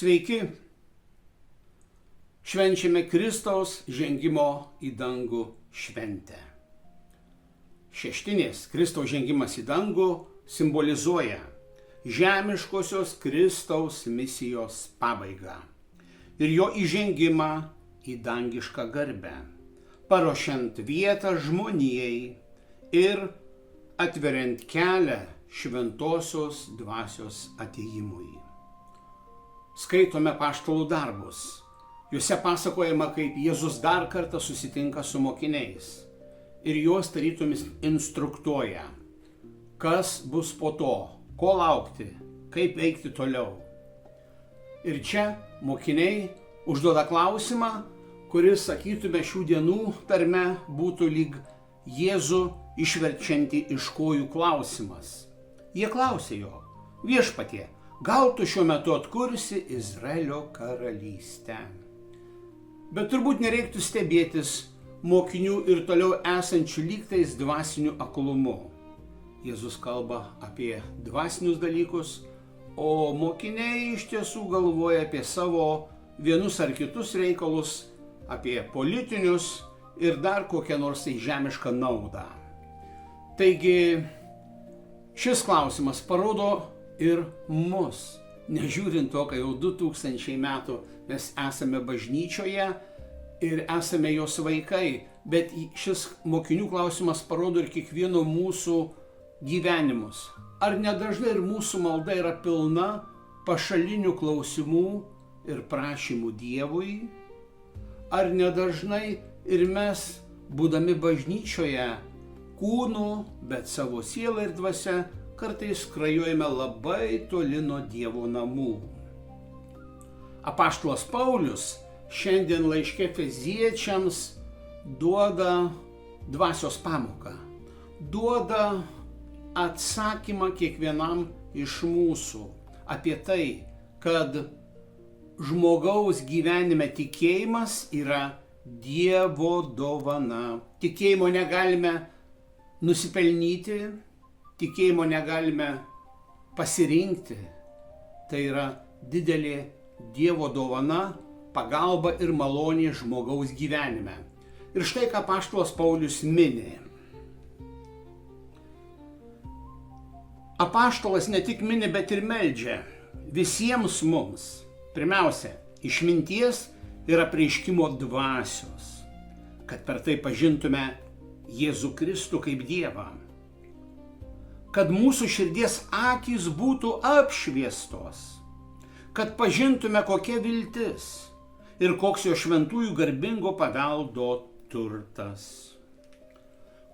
Sveiki! Švenčiame Kristaus žengimo į dangų šventę. Šeštinės Kristaus žengimas į dangų simbolizuoja žemiškosios Kristaus misijos pabaigą ir jo įžengimą į dangišką garbę, paruošiant vietą žmonijai ir atveriant kelią šventosios dvasios atėjimui. Skaitome apaštalų darbus. Juose pasakojama, kaip Jėzus dar kartą susitinka su mokiniais ir juos tarytum instruktuoja, kas bus po to, ko laukti, kaip veikti toliau. Ir čia mokiniai užduoda klausimą, kuris, sakytume, šių dienų tarme būtų lyg Jėzų išverčianti iš kojų klausimas. Jie klausė jo: Viešpatie, gal tu šiuo metu atkursi Izraelio karalystę? Bet turbūt nereiktų stebėtis mokinių ir toliau esančių lygtais dvasiniu aklumu. Jėzus kalba apie dvasinius dalykus, o mokiniai iš tiesų galvoja apie savo vienus ar kitus reikalus, apie politinius ir dar kokią nors žemišką naudą. Taigi šis klausimas parodo ir mus, nežiūrint to, kad jau 2000 metų mes esame bažnyčioje ir esame jos vaikai, bet šis mokinių klausimas parodo ir kiekvieno mūsų gyvenimus. Ar nedažnai ir mūsų malda yra pilna pašalinių klausimų ir prašymų Dievui? Ar nedažnai ir mes, būdami bažnyčioje, kūnu, bet savo sielą ir dvasia, kartais skrajojame labai toli nuo Dievo namų? Apaštalas Paulius šiandien laiške Efeziečiams duoda dvasios pamoką, duoda atsakymą kiekvienam iš mūsų apie tai, kad žmogaus gyvenime tikėjimas yra Dievo dovana. Tikėjimo negalime nusipelnyti, tikėjimo negalime pasirinkti. Tai yra didelė Dievo dovana, pagalba ir malonė žmogaus gyvenime. Ir štai ką apaštalas Paulius mini. Apaštalas ne tik mini, bet ir meldžia visiems mums, pirmiausia, išminties ir apreiškimo dvasios, kad per tai pažintume Jėzų Kristų kaip Dievą, kad mūsų širdies akys būtų apšviestos, kad pažintume, kokia viltis ir koks jo šventųjų garbingo paveldo turtas.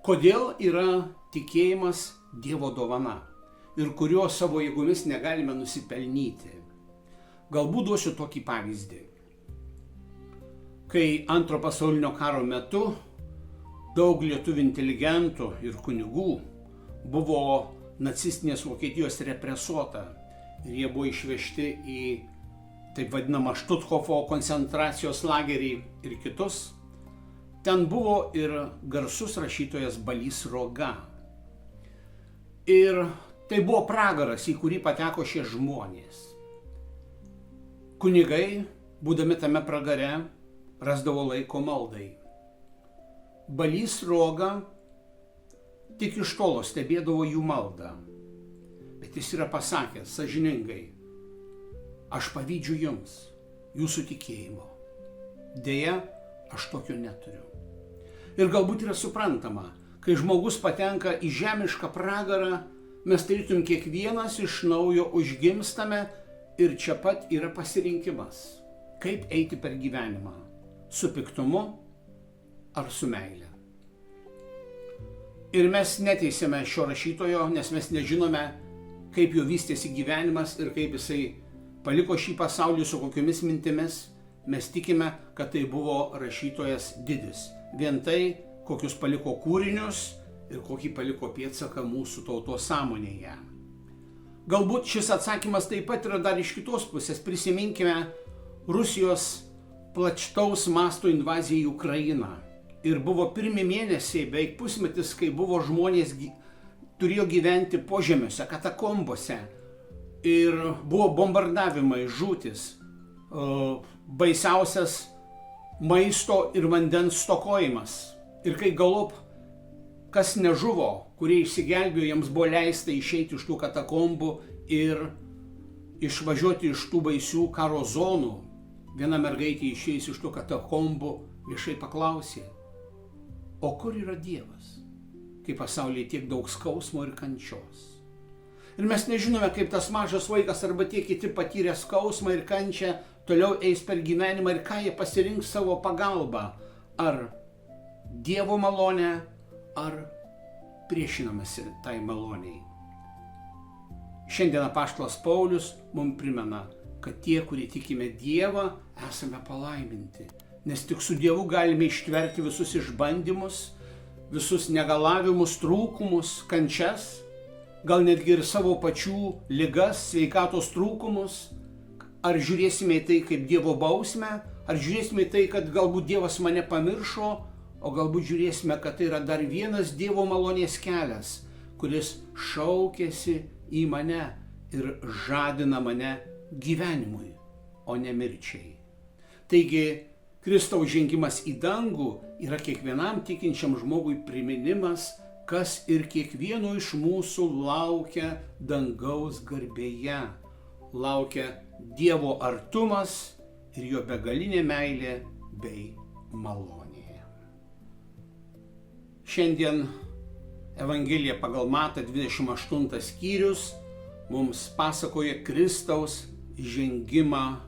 Kodėl yra tikėjimas Dievo dovana ir kurio savo jėgomis negalime nusipelnyti? Galbūt duosiu tokį pavyzdį. Kai Antro pasaulinio karo metu daug lietuvių inteligentų ir kunigų buvo nacistinės Vokietijos represuota ir jie buvo išvežti į taip vadinamą Štuthofo koncentracijos lagerį ir kitus, ten buvo ir garsus rašytojas Balys Sruoga. Ir tai buvo pragaras, į kurį pateko šie žmonės. Kunigai, būdami tame pragare, rasdavo laiko maldai. Balys Sruoga tik iš tolo stebėdavo jų maldą. Bet jis yra pasakęs sąžiningai: aš pavydžiu jums, jūsų tikėjimo. Deja, aš tokio neturiu. Ir galbūt yra suprantama, kai žmogus patenka į žemišką pragarą, mes tarytum kiekvienas iš naujo užgimstame ir čia pat yra pasirinkimas, kaip eiti per gyvenimą, su piktumu ar su meile. Ir mes neteisėme šio rašytojo, nes mes nežinome, kaip jo vystėsi gyvenimas ir kaip jisai paliko šį pasaulį su kokiomis mintimis. Mes tikime, kad tai buvo rašytojas didis. Vien tai, kokius paliko kūrinius ir kokį paliko pėdsaką mūsų tautos sąmonėje. Galbūt šis atsakymas taip pat yra dar iš kitos pusės. Prisiminkime Rusijos plataus masto invaziją į Ukrainą. Ir buvo pirmi mėnesiai, beveik pusmetis, kai buvo žmonės turėjo gyventi požemiuose, katakombose. Ir buvo bombardavimai, žūtis. baisiausias maisto ir vandens stokojimas. Ir kai galop, kas nežuvo, kurie išsigelbėjo, jiems buvo leista išeiti iš tų katakombų ir išvažiuoti iš tų baisių karo zonų. Viena mergaitė išėjus iš tų katakombų viešai paklausė, o kur yra Dievas, kai pasaulyje tiek daug skausmo ir kančios. Ir mes nežinome, kaip tas mažas vaikas arba tie kiti patyrę skausmą ir kančią toliau eis per gyvenimą ir ką jie pasirinks savo pagalbą. Ar Dievo malonę, ar priešinamasi tai maloniai. Šiandien apaštalas Paulius mums primena, kad tie, kurie tikime Dievą, esame palaiminti. Nes tik su Dievu galime ištverti visus išbandymus, visus negalavimus, trūkumus, kančias, gal netgi ir savo pačių ligas, sveikatos trūkumus. Ar žiūrėsime į tai kaip Dievo bausmę, ar žiūrėsime į tai, kad galbūt Dievas mane pamiršo, o galbūt žiūrėsime, kad tai yra dar vienas Dievo malonės kelias, kuris šaukėsi į mane ir žadina mane gyvenimui, o ne mirčiai. Taigi, Kristaus žengimas į dangų yra kiekvienam tikinčiam žmogui priminimas, kas ir kiekvieno iš mūsų laukia dangaus garbėje. Laukia Dievo artumas ir jo begalinė meilė bei malonė. Šiandien Evangelija pagal Matą 28 skyrius mums pasakoja Kristaus žengimą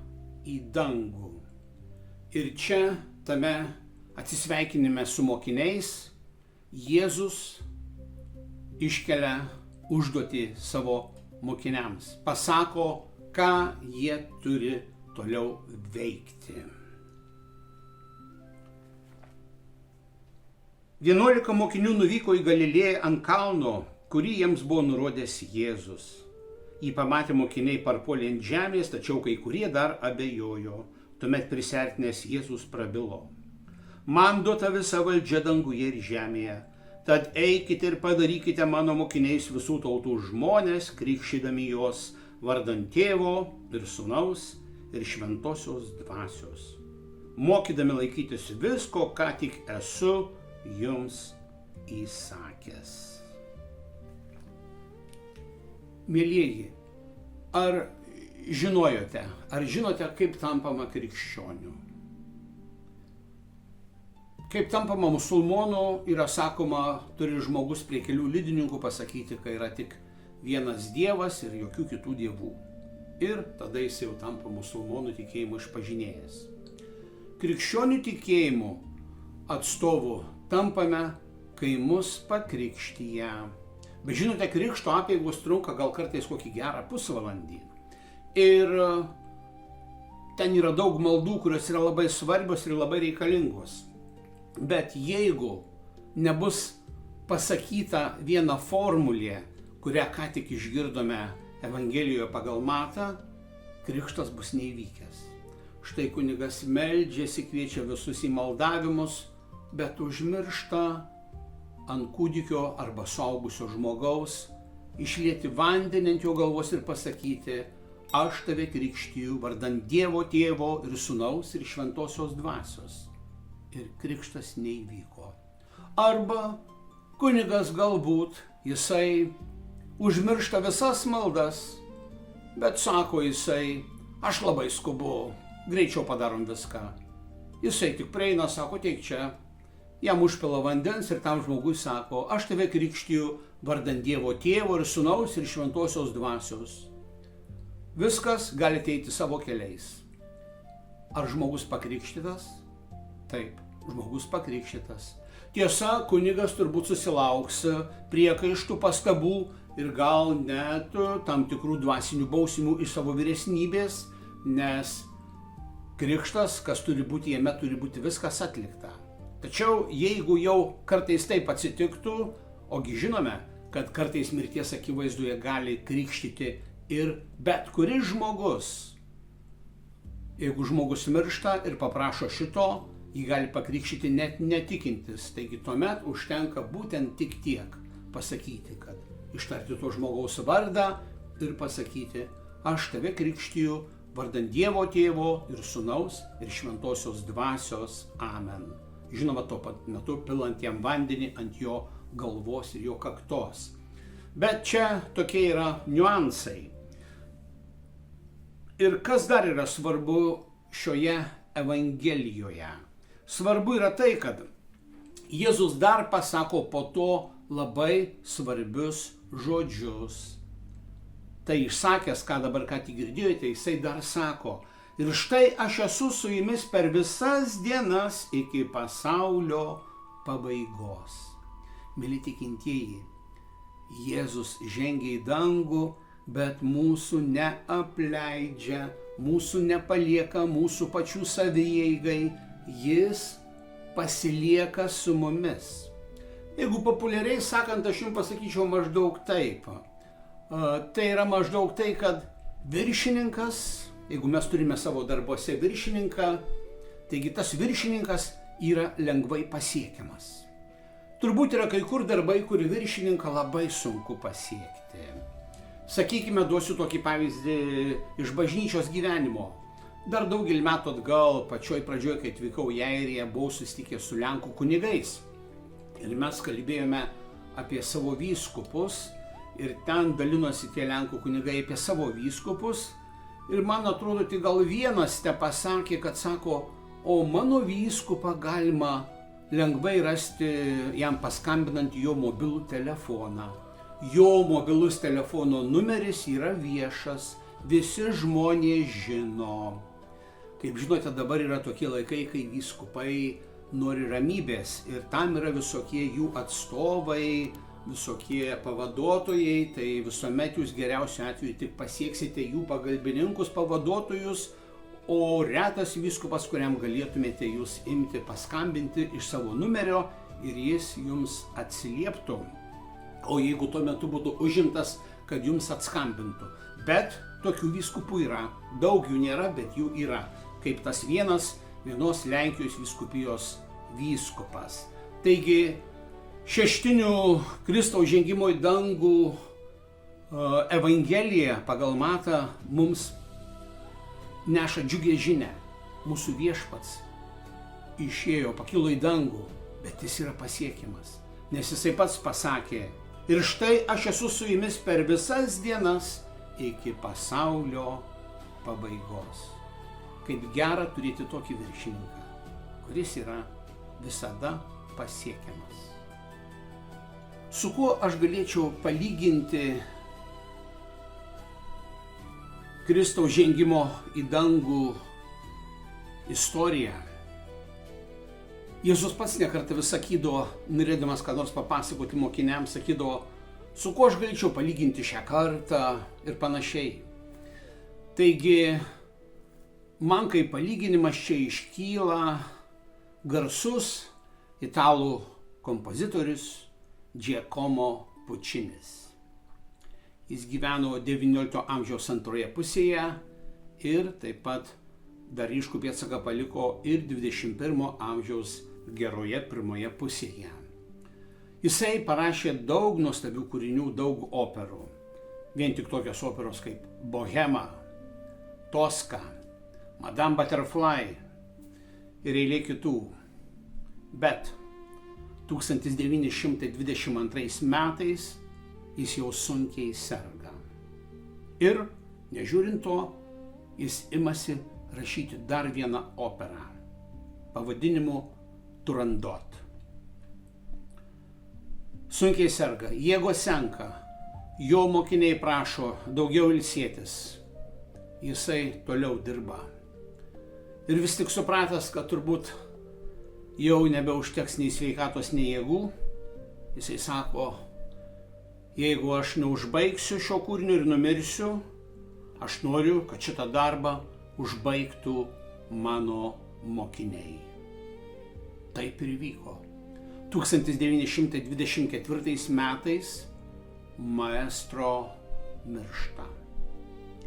į dangų. Ir čia, tame atsisveikinime su mokiniais, Jėzus iškelia užduotį savo mokiniams. Pasako, ką jie turi toliau veikti. 11 mokinių nuvyko į Galilėją ant kalno, kurį jiems buvo nurodęs Jėzus. Jį pamatę mokiniai parpuolė ant žemės, tačiau kai kurie dar abejojo. Tuomet prisiartinęs Jėzus prabilo. Man duota visa valdžia danguje ir žemėje. Tad eikite ir padarykite mano mokiniais visų tautų žmonės, krikštydami juos vardan Tėvo ir Sūnaus ir Šventosios Dvasios, mokydami laikytis visko, ką tik esu jums įsakęs. Mielieji, ar žinote, kaip tampama krikščioniu? Kaip tampama musulmonu, yra sakoma, turi žmogus prie kelių liudininkų pasakyti, kai yra tik vienas Dievas ir jokių kitų dievų. Ir tada jis jau tampa musulmonų tikėjimo išpažinėjas. Krikščionių tikėjimų atstovų tampame, kai mus pakrikštija. Bet žinote, krikšto apeigos trunka gal kartais kokį gerą pusvalandį. Ir ten yra daug maldų, kurios yra labai svarbios ir labai reikalingos. Bet jeigu nebus pasakyta viena formulė, kurią ką tik išgirdome Evangelijoje pagal Matą, krikštas bus neįvykęs. Štai kunigas meldžiasi, kviečia visus į maldavimus, bet užmiršta ant kūdikio arba suaugusio žmogaus išlieti vandenį ant jo galvos ir pasakyti, aš tave krikštiju vardan Dievo Tėvo ir Sūnaus ir Šventosios Dvasios. Ir krikštas neįvyko. Arba kunigas galbūt, jisai užmiršta visas maldas, bet sako jisai, aš labai skubu, greičiau padarom viską. Jisai tik prieina, sako, teik čia, jam užpila vandens ir tam žmogui sako, aš tave krikštiju vardan Dievo Tėvo ir Sūnaus ir Šventosios Dvasios. Viskas galite eiti savo keliais. Ar žmogus pakrikštytas? Taip, žmogus pakrikštytas. Tiesa, kunigas turbūt susilauks priekaištų, pastabų ir gal net tam tikrų dvasinių bausmių iš savo vyresnybės, nes krikštas, kas turi būti jame, turi būti viskas atlikta. Tačiau jeigu jau kartais taip atsitiktų, ogi žinome, kad kartais mirties akivaizdoje gali krikštyti ir bet kuris žmogus. Jeigu žmogus miršta ir paprašo šito, jį gali pakrikštyti net netikintis. Taigi tuomet užtenka būtent tik tiek pasakyti, kad ištarti to žmogaus vardą ir pasakyti, aš tave krikštiju Vardant Dievo Tėvo ir Sūnaus ir Šventosios Dvasios. Amen. Žinoma, tuo pat metu pilant jam vandenį ant jo galvos ir jo kaktos. Bet čia tokie yra niuansai. Ir kas dar yra svarbu šioje Evangelijoje? Svarbu yra tai, kad Jėzus dar pasako po to labai svarbius žodžius. Tai išsakęs, ką dabar ką tik girdėjote, jisai dar sako: ir štai aš esu su jumis per visas dienas iki pasaulio pabaigos. Mili tikintieji, Jėzus žengia į dangų, bet mūsų neapleidžia, mūsų nepalieka mūsų pačių savieigai, jis pasilieka su mumis. Jeigu populiariai sakant, aš jums pasakyčiau maždaug taip. Tai yra maždaug tai, kad viršininkas, jeigu mes turime savo darbuose viršininką, taigi tas viršininkas yra lengvai pasiekiamas. Turbūt yra kai kur darbai, kur viršininką labai sunku pasiekti. Sakykime, duosiu tokį pavyzdį iš bažnyčios gyvenimo. Dar daugelį metų atgal, pačioj pradžioj, kai atvykau į Airiją, buvau susitikęs su Lenkų kunigais. Ir mes kalbėjome apie savo vyskupus ir ten dalinosi tie Lenkų kunigai apie savo vyskupus. Ir man atrodo, tik gal vienas te pasakė, kad sako, o mano vyskupą galima lengvai rasti jam paskambinant jo mobilų telefoną. Jo mobilus telefono numeris yra viešas, visi žmonės žino. Kaip žinote, dabar yra tokie laikai, kai vyskupai nori ramybės ir tam yra visokie jų atstovai, visokie pavaduotojai, tai visuomet jūs geriausiu atveju tik pasieksite jų pagalbininkus, pavaduotojus, o retas vyskupas, kuriam galėtumėte jūs imti, paskambinti iš savo numerio ir jis jums atsilieptų. O jeigu tuo metu būtų užimtas, kad jums atskambintų. Bet tokių vyskupų yra. Daug jų nėra, bet jų yra. Kaip tas vienos Lenkijos vyskupijos vyskupas. Taigi, šeštinių Kristaus žengimo į dangų Evangelija pagal Matą mums neša džiugę žinią. Mūsų viešpats išėjo, pakilo į dangų, bet jis yra pasiekiamas. Nes jisai pats pasakė: ir štai aš esu su jumis per visas dienas iki pasaulio pabaigos. Kaip gera turėti tokį viršininką, kuris yra visada pasiekiamas. Su kuo aš galėčiau palyginti Kristaus žengimo į dangų istoriją? Jėzus pats nekartą vis sakydavo, norėdamas ką nors papasakoti mokiniams, sakydavo, su kuo aš galėčiau palyginti šią kartą ir panašiai. Taigi, man kaip palyginimas čia iškyla garsus italų kompozitorius Giacomo Puccinis. Jis gyveno XIX amžiaus antroje pusėje ir taip pat dar ryškų pėdsaką paliko ir XXI amžiaus geroje pirmoje pusėje. Jisai parašė daug nuostabių kūrinių, daug operų. Vien tik tokios operos kaip Bohema, Toska, Madame Butterfly ir eilė kitų. Bet 1922 metais jis jau sunkiai serga. Ir, nežiūrint to, jis imasi rašyti dar vieną operą pavadinimu Turandot. Sunkiai serga, jėgos senka, jo mokiniai prašo daugiau ilsėtis. Jisai toliau dirba. Ir vis tik supratęs, kad turbūt jau nebeužteks nei sveikatos, nei jėgų, jisai sako, jeigu aš neužbaigsiu šio kūrinio ir numirsiu, aš noriu, kad šitą darbą užbaigtų mano mokiniai. Taip ir vyko. 1924 metais maestro miršta.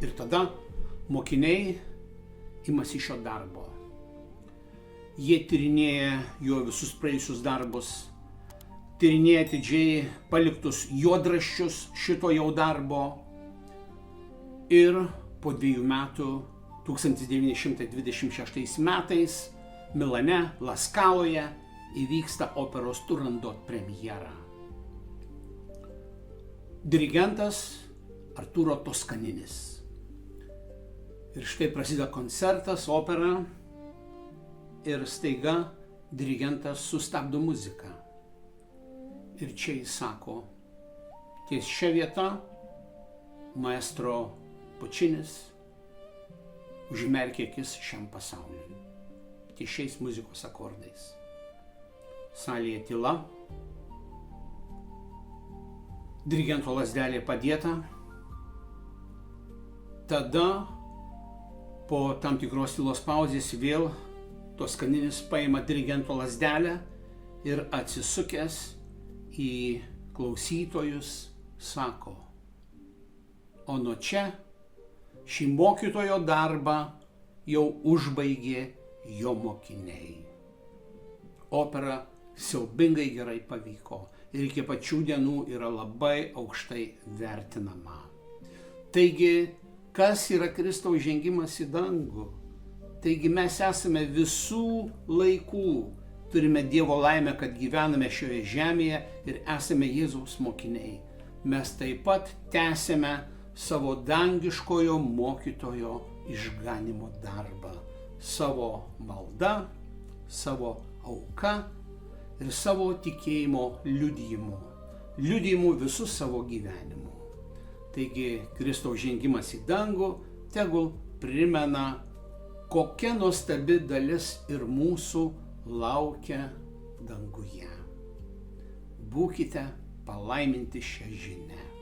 Ir tada mokiniai imasi šio darbo. Jie tyrinėja jo visus praėjusius darbus, tyrinėja atidžiai paliktus juodraščius šito jau darbo ir po 2 metų 1926 metais Milane, Laskaloje įvyksta operos Turandot premjera. Dirigentas Arturo Toscaninis. Ir štai prasideda koncertas, opera ir staiga dirigentas sustabdo muziką. Ir čia jis sako, ties šia vieta maestro Pučinis užmerkė akis šiam pasauliui. Ties šiais muzikos akordais. Salėje tyla. Dirigento lazdelė padėta. Tada po tam tikros tylos pauzės vėl Toskaninis paima dirigento lazdelę ir atsisukęs į klausytojus sako, o nuo čia šį mokytojo darbą jau užbaigė jo mokiniai. Opera siaubingai gerai pavyko ir iki pačių dienų yra labai aukštai vertinama. Taigi, kas yra Kristaus žengimas į dangų? Taigi mes esame visų laikų, turime Dievo laimę, kad gyvename šioje žemėje ir esame Jėzaus mokiniai. Mes taip pat tęsime savo dangiškojo mokytojo išganymo darbą. Savo malda, savo auka ir savo tikėjimo liudijimu. Liudijimu visų savo gyvenimu. Taigi Kristaus žengimas į dangų tegul primena, kokia nuostabi dalis ir mūsų laukia danguje. Būkite palaiminti šią žinią.